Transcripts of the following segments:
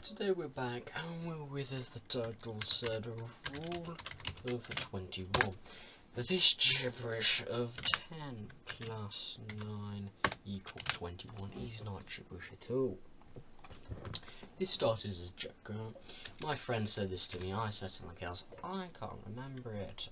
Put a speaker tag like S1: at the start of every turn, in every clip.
S1: Today we're back and we're with, as the title said, rule of 21. This gibberish of 10 plus 9 equals 21 is not gibberish at all. This started as a joke. My friend said this to me, I said something else, I can't remember it.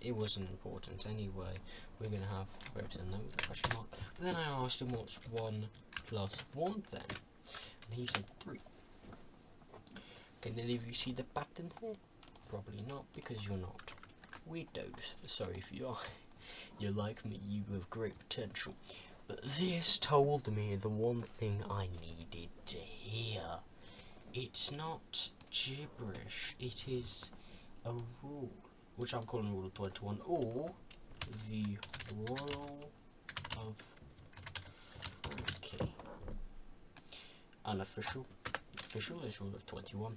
S1: It wasn't important anyway. We're going to have represent them with a question mark. But then I asked him what's 1 plus 1 then, and he said 3. Can any of you see the pattern here? Probably not, because you're not weirdos. Sorry if you are. You're like me, you have great potential. But this told me the one thing I needed to hear. It's not gibberish, it is a rule, which I'm calling Rule of 21, or the Rule of Frankie. Unofficial. Official is Rule of 21.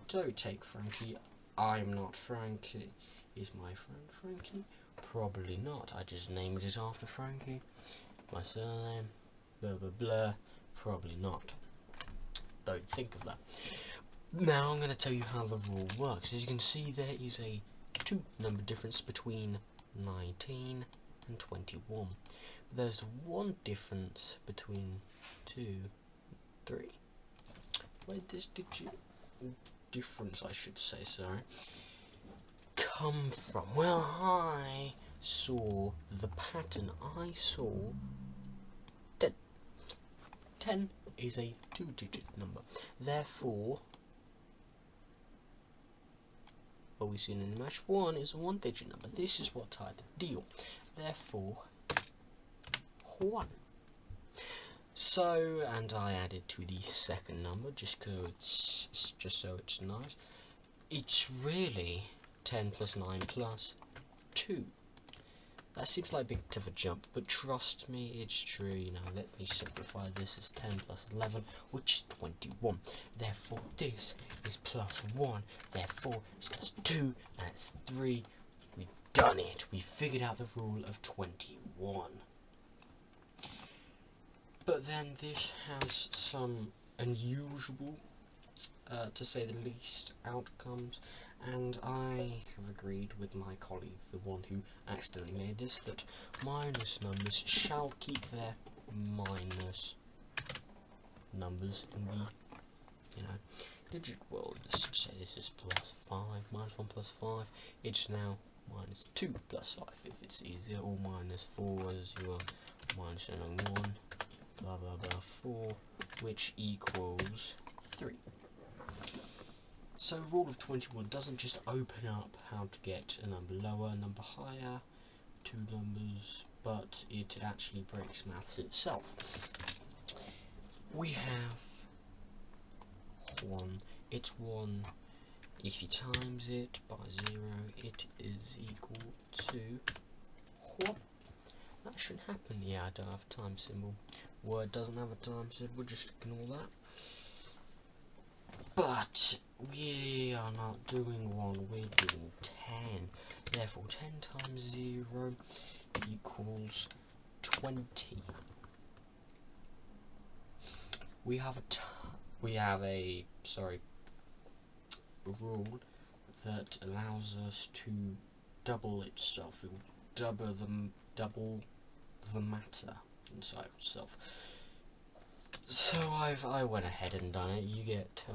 S1: Don't take Frankie. I'm not Frankie. Is my friend Frankie? Probably not. I just named it after Frankie. My surname, blah blah blah. Probably not. Don't think of that. Now I'm going to tell you how the rule works. As you can see, there is a 2 number difference between 19 and 21. There's 1 difference between 2 and 3. Where this digit difference, I should say, sorry, come from? Well, I saw the pattern. I saw 10. 10 is a 2-digit number. Therefore, what we see in the mesh 1 is a 1-digit number. This is what tied the deal. Therefore, 1. So, and I added to the second number just so it's nice. It's really 10 plus 9 plus 2. That seems like a bit of a jump, but trust me, it's true. You know, let me simplify this as 10 plus 11, which is 21. Therefore, this is plus 1. Therefore, it's plus 2, and it's 3. We've done it. We figured out the rule of 21. But then this has some unusual, to say the least, outcomes, and I have agreed with my colleague, the one who accidentally made this, that minus numbers shall keep their minus numbers in the, digit world. Let's just say this is plus 5, minus 1 plus 5, it's now minus 2 plus 5 if it's easier, or minus 4 as you are, minus 1, blah blah blah 4, which equals 3. So rule of 21 doesn't just open up how to get a number lower, a number higher, 2 numbers, but it actually breaks maths itself. We have 1, it's 1, if you times it by 0, it is equal to 1. That should happen. Yeah, I don't have a time symbol. Word doesn't have a time symbol, just ignore that. But we are not doing 1, we're doing 10. Therefore, 10 times 0 equals 20. We have a rule that allows us to double itself. It will double the matter inside itself. So I went ahead and done it. You get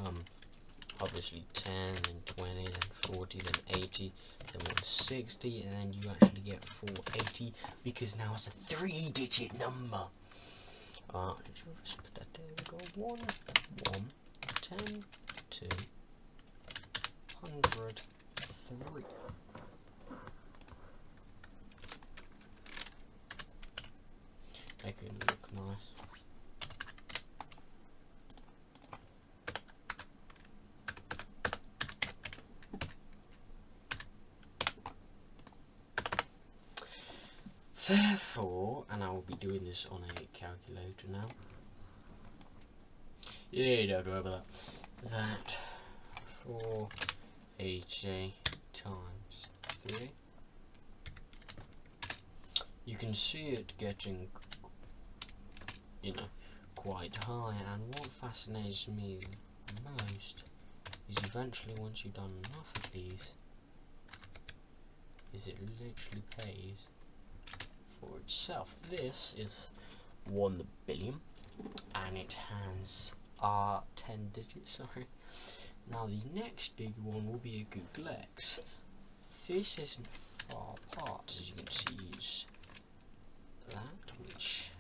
S1: obviously 10, then 20, then 40, then 80, then 160, and then you actually get 480 because now it's a 3-digit number. Just put that there. We go 1, 10, 2, 100, 3. Make it look nice. Therefore, and I will be doing this on a calculator now. Yeah, don't worry about that. That 480 times 3. You can see it getting, quite high, and what fascinates me most is eventually, once you've done enough of these, is it literally pays for itself. This is 1 billion, and it has 10 digits, sorry. Now the next big one will be a Google X. This isn't far apart, as you can see, is that, which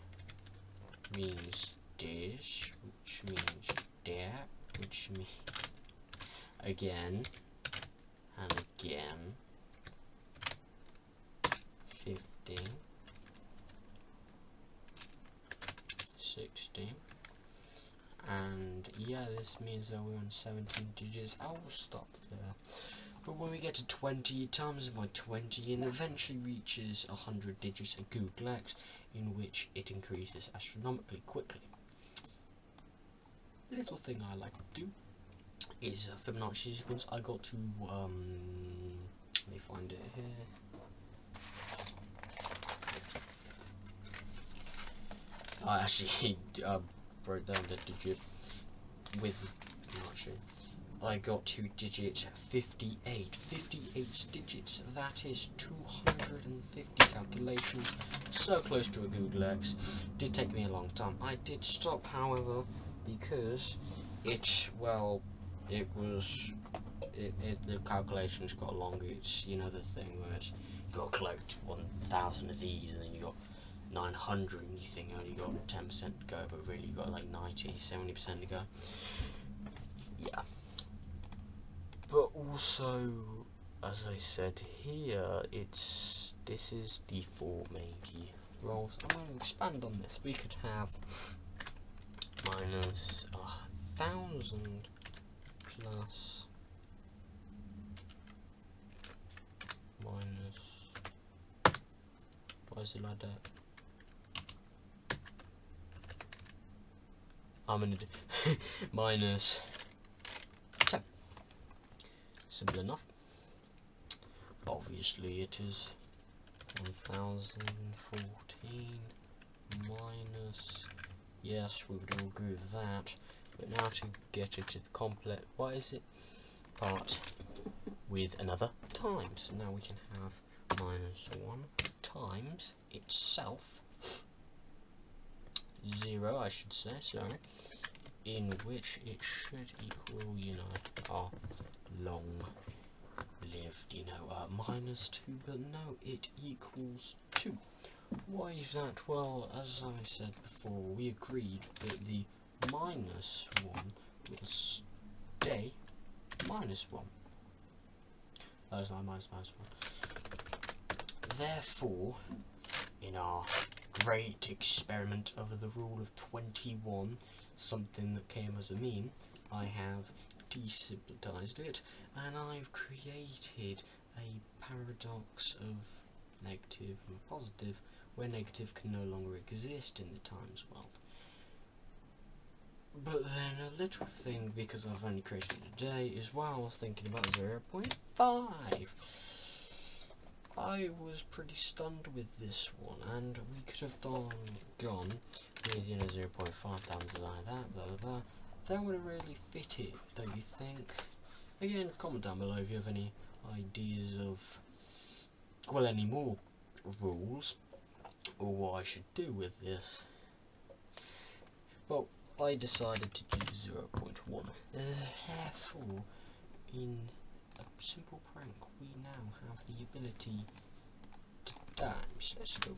S1: means this, which means that, which means again and again. 15, 16, and yeah, this means that we're on 17 digits. I will stop there. But when we get to 20, it times by 20 and eventually reaches 100 digits at Google X, in which it increases astronomically quickly. The little thing I like to do is a Fibonacci sequence. I got to, let me find it here. I actually broke down the digit with Fibonacci. I got to digit 58. 58 digits, that is 250 calculations. So close to a Google X. Did take me a long time. I did stop, however, because the calculations got longer. It's, you know, the thing where you got to collect 1,000 of these, and then you got 900, and you think you only got 10% to go, but really you got like 90-70% to go. Yeah. But also, as I said here, this is the 4 main key roles. I'm going to expand on this. We could have minus 1,000 plus minus. Why is it like that? I'm gonna do minus 10. Simple enough. Obviously it is 1014 minus, yes, we would all agree with that, but now to get it to the complex, what is it, part with another times. Now we can have minus 1 times itself, 0 I should say, sorry, in which it should equal, you know, our long lived, you know, minus 2, but no, it equals 2. Why is that? Well, as I said before, we agreed that the minus 1 will stay minus 1. That is not minus 1. Therefore, in our great experiment over the rule of 21, something that came as a mean, I have desymbolized it, and I've created a paradox of negative and positive, where negative can no longer exist in the times world. But then a little thing, because I've only created it today, is while I was thinking about 0.5. I was pretty stunned with this one, and we could have gone with, you know, 0.5 times like that, blah blah blah. That would have really fit it, don't you think? Again, comment down below if you have any ideas of, well, any more rules, or what I should do with this. Well, I decided to do 0.1. Therefore, in a simple prank, we now have the ability to times. Let's go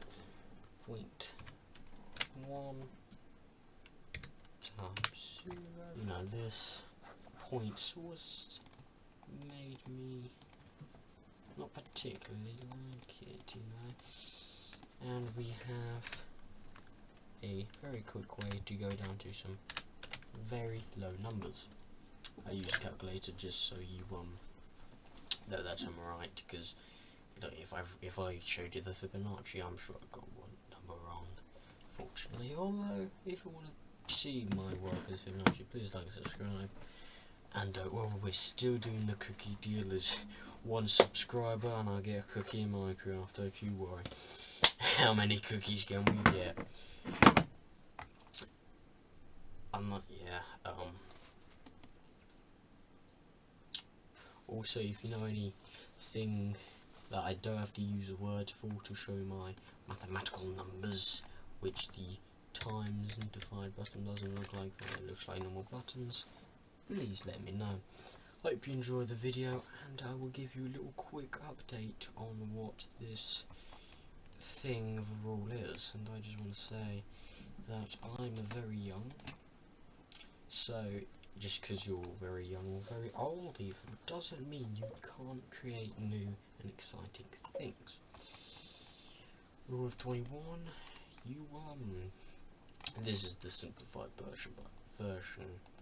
S1: 0.1 times 0. Now this point source made me not particularly like it, you know. And we have a very quick way to go down to some very low numbers. I use a calculator just so you know that I'm right, because if I showed you the Fibonacci, I'm sure I got one number wrong, fortunately. Although, if you want to see my work as Fibonacci, please like and subscribe. And well, we're still doing the cookie deal as 1 subscriber, and I'll get a cookie in Minecraft, don't you worry. How many cookies can we get? I'm not, yeah, Also, if you know anything that I don't have to use a word for to show my mathematical numbers, which the times and divide button doesn't look like that, it looks like normal buttons, please let me know. Hope you enjoy the video, and I will give you a little quick update on what this thing of a rule is. And I just want to say that I'm very young, so just because you're very young or very old even doesn't mean you can't create new and exciting things. Rule of 21, you won. This is the simplified version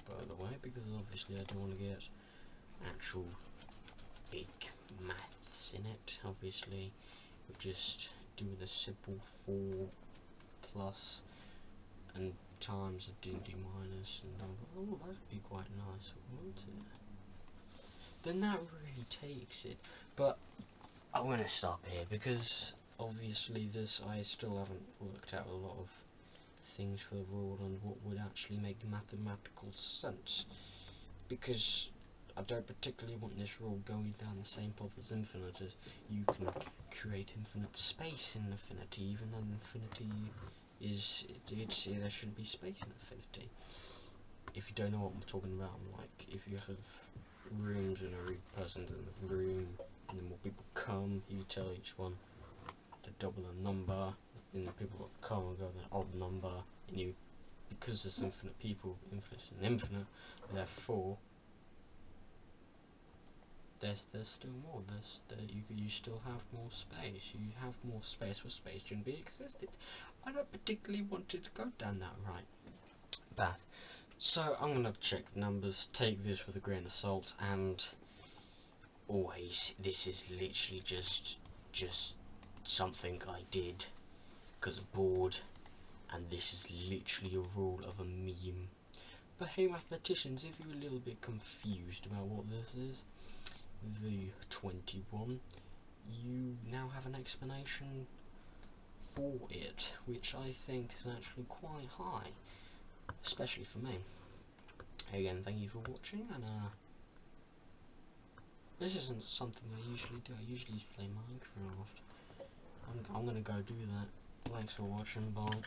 S1: by the way, because obviously I don't want to get actual big maths in it. Obviously we're just doing a simple 4 plus and times of D minus, and oh, that would be quite nice, wouldn't it? Then that really takes it. But I'm going to stop here because obviously I still haven't worked out a lot of things for the rule and what would actually make mathematical sense, because I don't particularly want this rule going down the same path as infinite, as you can create infinite space in infinity, even though infinity is, there shouldn't be space in infinity. If you don't know what I'm talking about, I'm like, if you have rooms and every person's in the room, and then more people come, you tell each one to double the number, and the people that come and go the odd number, and you, because there's infinite people, infinite and infinite, therefore there's still more. You still have more space. You have more space where space shouldn't be existed. I don't particularly want to go down that right path, so I'm gonna check the numbers. Take this with a grain of salt, and always, this is literally just something I did because I'm bored, and this is literally a rule of a meme. But hey mathematicians, if you're a little bit confused about what this is, the 21, you now have an explanation for it, which I think is actually quite high, especially for me. Again, thank you for watching, and this isn't something I usually do. I usually play Minecraft. I'm gonna go do that. Thanks for watching, bye.